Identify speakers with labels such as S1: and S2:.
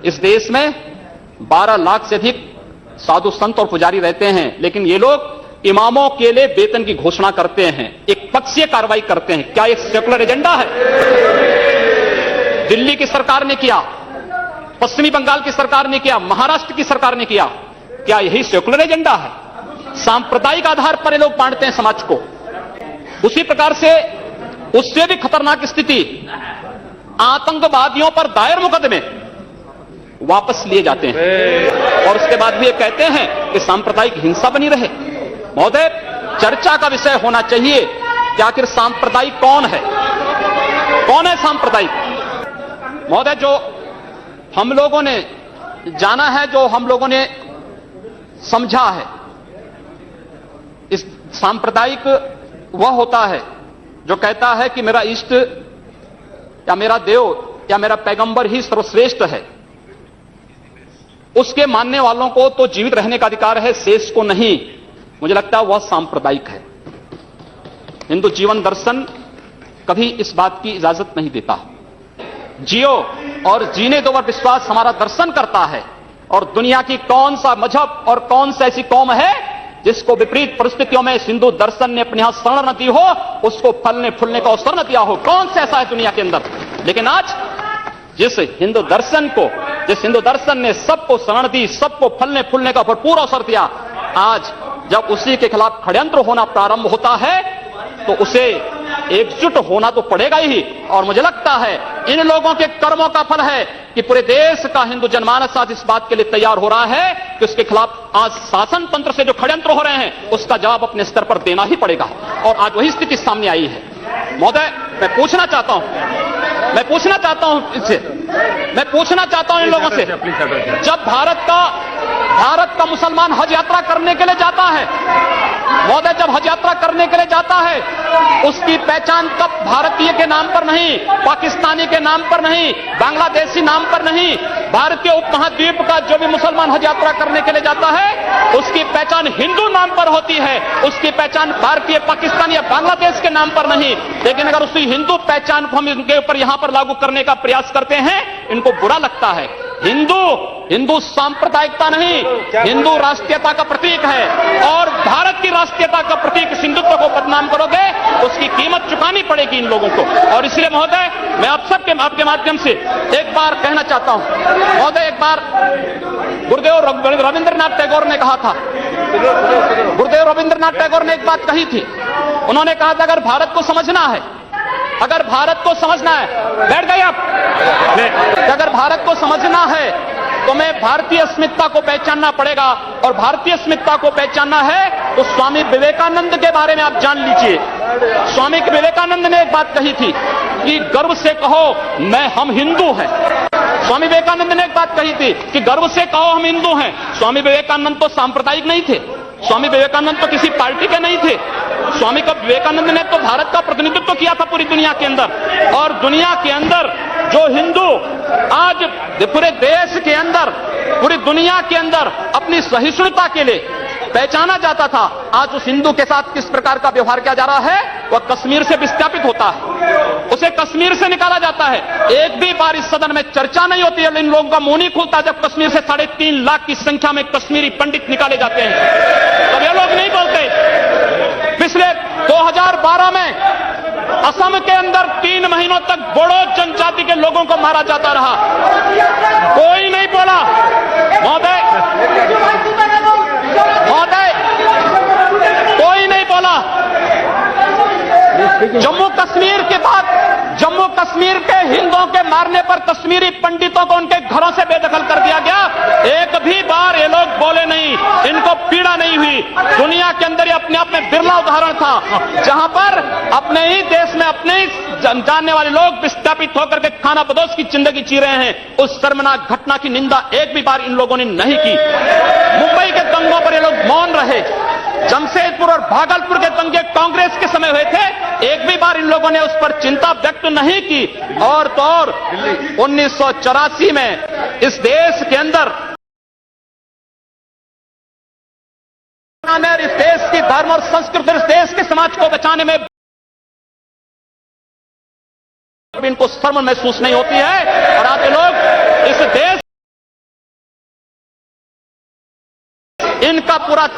S1: इस देश में 12 लाख से अधिक साधु संत और पुजारी रहते हैं, लेकिन ये लोग इमामों के लिए वेतन की घोषणा करते हैं, एक पक्षीय कार्रवाई करते हैं। क्या एक सेकुलर एजेंडा है? दिल्ली की सरकार ने किया, पश्चिमी बंगाल की सरकार ने किया, महाराष्ट्र की सरकार ने किया। क्या यही सेकुलर एजेंडा है? सांप्रदायिक आधार पर ये लोग बांटते हैं समाज को। उसी प्रकार से उससे भी खतरनाक स्थिति, आतंकवादियों पर दायर मुकदमे वापस लिए जाते हैं और उसके बाद भी ये कहते हैं कि सांप्रदायिक हिंसा बनी रहे। महोदय, चर्चा का विषय होना चाहिए कि आखिर सांप्रदायिक कौन है? कौन है सांप्रदायिक? महोदय, जो हम लोगों ने जाना है, जो हम लोगों ने समझा है, इस सांप्रदायिक वह होता है जो कहता है कि मेरा इष्ट या मेरा देव या मेरा पैगंबर ही सर्वश्रेष्ठ है। उसके मानने वालों को तो जीवित रहने का अधिकार है, शेष को नहीं। मुझे लगता है वह सांप्रदायिक है। हिंदू जीवन दर्शन कभी इस बात की इजाजत नहीं देता। जियो और जीने दो पर विश्वास हमारा दर्शन करता है। और दुनिया की कौन सा मजहब और कौन सा ऐसी कौम है जिसको विपरीत परिस्थितियों में हिंदू दर्शन ने अपने यहां शरण न दी हो, उसको फलने फूलने का अवसर न दिया हो? कौन सा ऐसा है दुनिया के अंदर? लेकिन आज जिस हिंदू दर्शन ने सबको शरण दी, सबको फलने फूलने का भरपूर अवसर दिया, आज जब उसी के खिलाफ षड्यंत्र होना प्रारंभ होता है तो उसे एकजुट होना तो पड़ेगा ही। और मुझे लगता है इन लोगों के कर्मों का फल है कि पूरे देश का हिंदू जनमानस आज इस बात के लिए तैयार हो रहा है कि उसके खिलाफ आज शासन तंत्र से जो षड्यंत्र हो रहे हैं उसका जवाब अपने स्तर पर देना ही पड़ेगा। और आज वही स्थिति सामने आई है। महोदय, मैं पूछना चाहता हूं इन लोगों से, जब भारत का मुसलमान हज यात्रा करने के लिए जाता है, महोदय, जब हज यात्रा करने के लिए जाता है, उसकी पहचान कब भारतीय के नाम पर नहीं, पाकिस्तानी के नाम पर नहीं, बांग्लादेशी नाम पर नहीं, भारतीय उपमहाद्वीप का जो भी मुसलमान हज यात्रा करने के लिए जाता है उसकी पहचान हिंदू नाम पर होती है, उसकी पहचान भारतीय, पाकिस्तानी या बांग्लादेश के नाम पर नहीं। लेकिन अगर उसी हिंदू पहचान को हम इनके ऊपर यहां पर लागू करने का प्रयास करते हैं, इनको बुरा लगता है। हिंदू सांप्रदायिकता नहीं, हिंदू राष्ट्रीयता का प्रतीक है। और भारत की राष्ट्रीयता का प्रतीक हिंदुत्व को बदनाम करोगे, उसकी कीमत चुकानी पड़ेगी इन लोगों को। और इसलिए महोदय, मैं आप सबके आपके माध्यम से एक बार कहना चाहता हूं। महोदय, एक बार गुरुदेव रविंद्रनाथ टैगोर ने कहा था, गुरुदेव रविंद्रनाथ टैगोर ने एक बात कही थी। उन्होंने कहा था, अगर भारत को समझना है, बैठ गए आप, अगर भारत को समझना है तो मैं भारतीय अस्मिता को पहचानना पड़ेगा। और भारतीय अस्मिता को पहचानना है तो स्वामी विवेकानंद के बारे में आप जान लीजिए। स्वामी विवेकानंद ने एक बात कही थी कि गर्व से कहो हम हिंदू हैं। स्वामी विवेकानंद ने एक बात कही थी कि गर्व से कहो हम हिंदू हैं। स्वामी विवेकानंद तो सांप्रदायिक नहीं थे, स्वामी विवेकानंद तो किसी पार्टी के नहीं थे। स्वामी विवेकानंद ने तो भारत का प्रतिनिधित्व किया था पूरी दुनिया के अंदर। और दुनिया के अंदर जो हिंदू आज पूरे देश के अंदर, पूरी दुनिया के अंदर अपनी सहिष्णुता के लिए पहचाना जाता था, आज उस हिंदू के साथ किस प्रकार का व्यवहार किया जा रहा है, वह कश्मीर से विस्थापित होता है, उसे कश्मीर से निकाला जाता है। एक भी बार इस सदन में चर्चा नहीं होती है, इन लोगों का मुंह नहीं खुलता जब कश्मीर से 3.5 लाख की संख्या में कश्मीरी पंडित निकाले जाते हैं, तब ये लोग नहीं बोलते। पिछले 2012 में असम के अंदर 3 महीनों तक बोडो जनजाति के लोगों को मारा जाता रहा, कोई नहीं बोला। महोदय, कोई नहीं बोला। जम्मू कश्मीर के बाद जम्मू कश्मीर के हिंदुओं के मारने पर कश्मीरी पंडितों को उनके घरों से बेदखल कर दिया गया। एक भी बार ये लोग बोले नहीं, इनको पीड़ा नहीं हुई। दुनिया के अंदर ये अपने आप में बिरला उदाहरण था जहां पर अपने ही देश में अपने ही जानने वाले लोग विस्थापित होकर के खाना बदोश की जिंदगी जी रहे हैं। उस शर्मनाक घटना की निंदा एक भी बार इन लोगों ने नहीं की। मुंबई के दंगों पर ये लोग मौन रहे। जमशेदपुर और भागलपुर के दंगे कांग्रेस के समय हुए थे, एक भी बार इन लोगों ने उस पर चिंता व्यक्त नहीं की। और तो और 1984 में इस देश के अंदर इस देश की धर्म और संस्कृति, इस देश के समाज को बचाने में इनको शर्म महसूस नहीं होती है। और आज ये लोग इस देश इनका पूरा